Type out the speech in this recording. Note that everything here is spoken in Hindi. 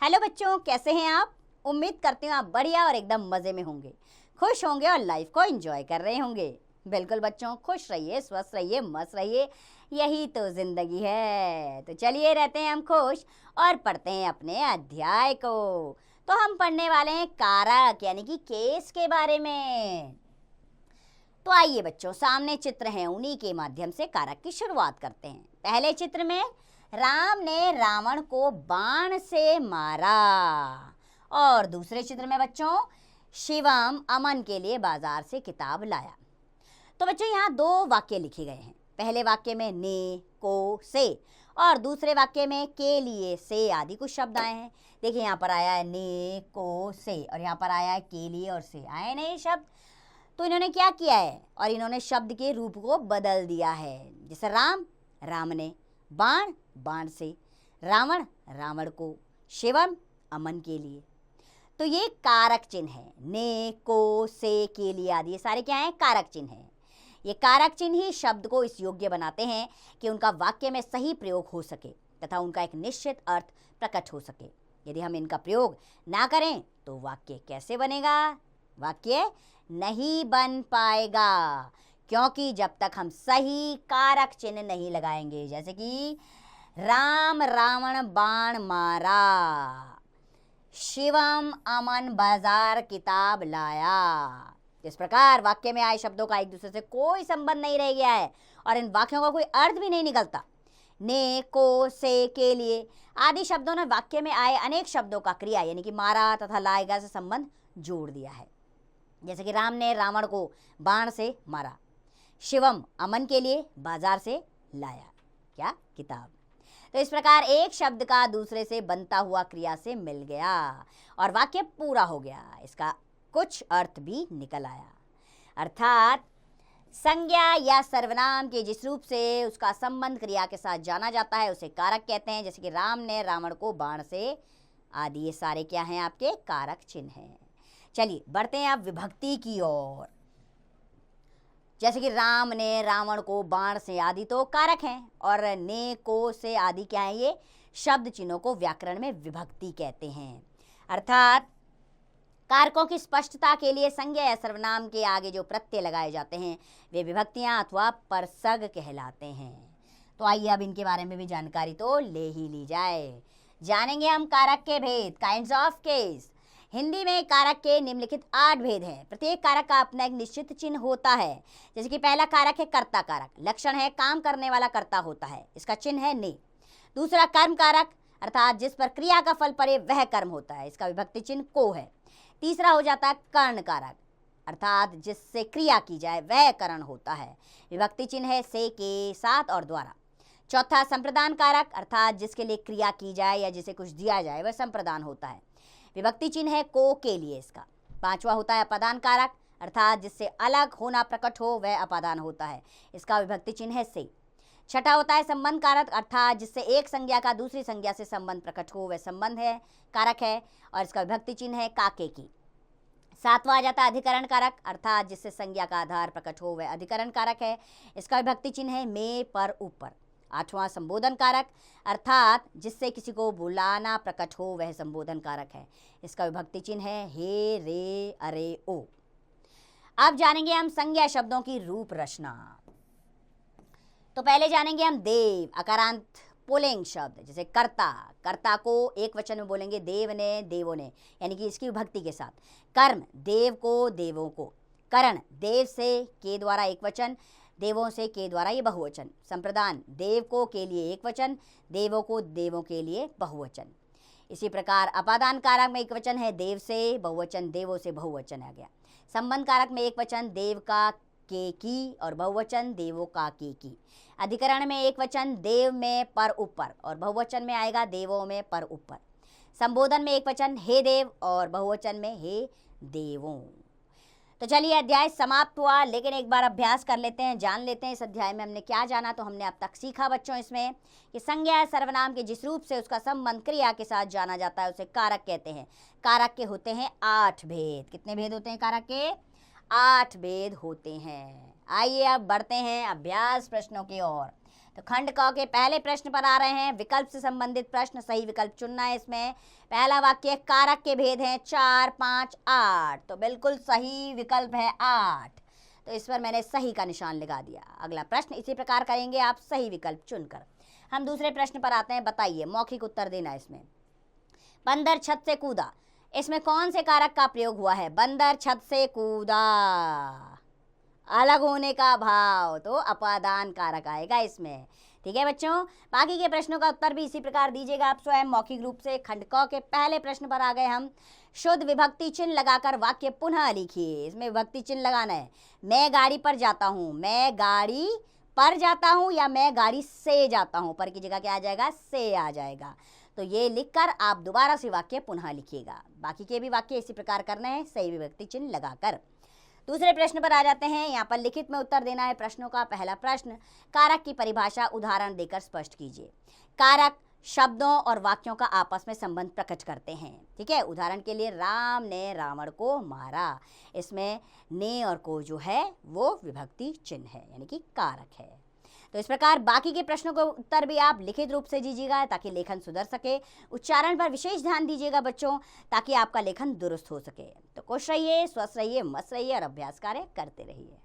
हेलो बच्चों, कैसे हैं आप। उम्मीद करती हूँ आप बढ़िया और एकदम मज़े में होंगे, खुश होंगे और लाइफ को एंजॉय कर रहे होंगे। बिल्कुल बच्चों, खुश रहिए, स्वस्थ रहिए, मस्त रहिए, यही तो ज़िंदगी है। तो चलिए रहते हैं हम खुश और पढ़ते हैं अपने अध्याय को। तो हम पढ़ने वाले हैं कारक यानी कि केस के बारे में। तो आइए बच्चों, सामने चित्र हैं, उन्हीं के माध्यम से कारक की शुरुआत करते हैं। पहले चित्र में राम ने रावण को बाण से मारा, और दूसरे चित्र में बच्चों शिवम अमन के लिए बाजार से किताब लाया। तो बच्चों यहाँ दो वाक्य लिखे गए हैं। पहले वाक्य में ने, को, से, और दूसरे वाक्य में के लिए, से आदि कुछ शब्द आए हैं। देखिए यहाँ पर आया है ने, को, से, और यहाँ पर आया है के लिए और से, आए नहीं शब्द। तो इन्होंने क्या किया है, और इन्होंने शब्द के रूप को बदल दिया है। जैसे राम ने, बाण, बाण से, रावण, रावण को, शिवम, अमन के लिए। तो ये कारक चिन्ह है। ने, को, से, के लिए आदि ये सारे क्या हैं, कारक चिन्ह हैं। ये कारक चिन्ह ही शब्द को इस योग्य बनाते हैं कि उनका वाक्य में सही प्रयोग हो सके तथा उनका एक निश्चित अर्थ प्रकट हो सके। यदि हम इनका प्रयोग ना करें तो वाक्य कैसे बनेगा, वाक्य नहीं बन पाएगा, क्योंकि जब तक हम सही कारक चिन्ह नहीं लगाएंगे। जैसे कि राम रावण बाण मारा, शिवम अमन बाजार किताब लाया। इस प्रकार वाक्य में आए शब्दों का एक दूसरे से कोई संबंध नहीं रह गया है और इन वाक्यों का कोई अर्थ भी नहीं निकलता। ने, को, से, के लिए आदि शब्दों ने वाक्य में आए अनेक शब्दों का क्रिया यानी कि मारा तथा लाएगा से संबंध जोड़ दिया है। जैसे कि राम ने रावण को बाण से मारा, शिवम अमन के लिए बाजार से लाया क्या, किताब। तो इस प्रकार एक शब्द का दूसरे से बनता हुआ क्रिया से मिल गया और वाक्य पूरा हो गया। इसका कुछ अर्थ भी निकल आया। अर्थात संज्ञा या सर्वनाम के जिस रूप से उसका संबंध क्रिया के साथ जाना जाता है उसे कारक कहते हैं। जैसे कि राम ने रावण को बाण से आदि, ये सारे क्या हैं, आपके कारक चिन्ह हैं। चलिए बढ़ते हैं अब विभक्ति की ओर। जैसे कि राम ने रावण को बाण से आदि तो कारक हैं, और ने, को, से आदि क्या है, ये शब्द चिन्हों को व्याकरण में विभक्ति कहते हैं। अर्थात कारकों की स्पष्टता के लिए संज्ञा या सर्वनाम के आगे जो प्रत्यय लगाए जाते हैं वे विभक्तियां अथवा परसग कहलाते हैं। तो आइए अब इनके बारे में भी जानकारी तो ले ही ली जाए। जानेंगे हम कारक के भेद, काइंड्स ऑफ केस। हिंदी में कारक के निम्नलिखित 8 भेद हैं। प्रत्येक कारक का अपना एक निश्चित चिन्ह होता है। जैसे कि पहला कारक है कर्ता कारक, लक्षण है काम करने वाला कर्ता होता है, इसका चिन्ह है ने। दूसरा कर्म कारक, अर्थात जिस पर क्रिया का फल पड़े वह कर्म होता है, इसका विभक्ति चिन्ह को है। तीसरा हो जाता है कर्ण कारक, अर्थात जिससे क्रिया की जाए वह करण होता है, विभक्ति चिन्ह है से, के, साथ और द्वारा। चौथा संप्रदान कारक, अर्थात जिसके लिए क्रिया की जाए या जिसे कुछ दिया जाए वह संप्रदान होता है, विभक्ति चिन्ह है को के लिए इसका। पांचवा होता है अपादान कारक, अर्थात जिससे अलग होना प्रकट हो वह अपादान होता है, इसका विभक्ति चिन्ह है से। छठा होता है संबंध कारक, अर्थात जिससे एक संज्ञा का दूसरी संज्ञा से संबंध प्रकट हो वह संबंध है, कारक है, और इसका विभक्ति चिन्ह है काके की। सातवां आ जाता है अधिकरण कारक, अर्थात जिससे संज्ञा का आधार प्रकट हो वह अधिकरण कारक है, इसका विभक्ति चिन्ह है में, पर, ऊपर। आठवां संबोधन कारक, अर्थात जिससे किसी को बुलाना प्रकट हो वह संबोधन कारक है, इसका विभक्ति चिन्ह है हे, रे, अरे, ओ। अब जानेंगे हम संज्ञा शब्दों की रूप रचना। तो पहले जानेंगे हम देव, अकारांत पुल्लिंग शब्द। जैसे कर्ता, कर्ता को एक वचन में बोलेंगे देव ने, देवों ने, यानी कि इसकी विभक्ति के साथ। कर्म, देव को, देवों को। करण, देव से के द्वारा एक वचन, देवों से के द्वारा ये बहुवचन। संप्रदान, देव को के लिए एक वचन, देवों को देवों के लिए बहुवचन। इसी प्रकार अपादान कारक में एक वचन है देव से, बहुवचन देवों से बहुवचन आ गया। संबंध कारक में एक वचन देव का के की और बहुवचन देवों का के की। अधिकरण में एक वचन देव में पर ऊपर और बहुवचन में आएगा देवों में पर ऊपर। संबोधन में एक वचन हे देव और बहुवचन में हे देवों। तो चलिए अध्याय समाप्त हुआ, लेकिन एक बार अभ्यास कर लेते हैं, जान लेते हैं इस अध्याय में हमने क्या जाना। तो हमने अब तक सीखा बच्चों इसमें कि संज्ञा सर्वनाम के जिस रूप से उसका संबंध क्रिया के साथ जाना जाता है उसे कारक कहते हैं। कारक के होते हैं 8 भेद। कितने भेद होते हैं कारक के? 8 भेद होते हैं। आइए अब बढ़ते हैं अभ्यास प्रश्नों की ओर। तो खंड क के पहले प्रश्न पर आ रहे हैं विकल्प से संबंधित प्रश्न। सही विकल्प चुनना है इसमें। पहला वाक्य, कारक के भेद हैं 4, 5, 8, तो बिल्कुल सही विकल्प है 8। तो इस पर मैंने सही का निशान लगा दिया। अगला प्रश्न इसी प्रकार करेंगे आप सही विकल्प चुनकर। हम दूसरे प्रश्न पर आते हैं। बताइए, मौखिक उत्तर देना इसमें। बंदर छत से कूदा, इसमें कौन से कारक का प्रयोग हुआ है? बंदर छत से कूदा, अलग होने का भाव, तो अपादान कारक आएगा इसमें। ठीक है बच्चों, बाकी के प्रश्नों का उत्तर भी इसी प्रकार दीजिएगा आप स्वयं मौखिक रूप से। खंड क के पहले प्रश्न पर आ गए हम। शुद्ध विभक्ति चिन्ह लगाकर वाक्य पुनः लिखिए। इसमें विभक्ति चिन्ह लगाना है। मैं गाड़ी पर जाता हूँ, मैं गाड़ी पर जाता हूँ या मैं गाड़ी से जाता हूँ, पर की जगह क्या आ जाएगा? से आ जाएगा। तो ये लिखकर आप दोबारा से वाक्य पुनः लिखिएगा। बाकी के भी वाक्य इसी प्रकार करने हैं, सही विभक्ति चिन्ह लगाकर। दूसरे प्रश्न पर आ जाते हैं। यहाँ पर लिखित में उत्तर देना है प्रश्नों का। पहला प्रश्न, कारक की परिभाषा उदाहरण देकर स्पष्ट कीजिए। कारक शब्दों और वाक्यों का आपस में संबंध प्रकट करते हैं। ठीक है, उदाहरण के लिए राम ने रावण को मारा, इसमें ने और को जो है वो विभक्ति चिन्ह है, यानी कि कारक है। तो इस प्रकार बाकी के प्रश्नों को उत्तर भी आप लिखित रूप से दीजिएगा ताकि लेखन सुधर सके। उच्चारण पर विशेष ध्यान दीजिएगा बच्चों, ताकि आपका लेखन दुरुस्त हो सके। तो खुश रहिए, स्वस्थ रहिए, मस्त रहिए और अभ्यास कार्य करते रहिए।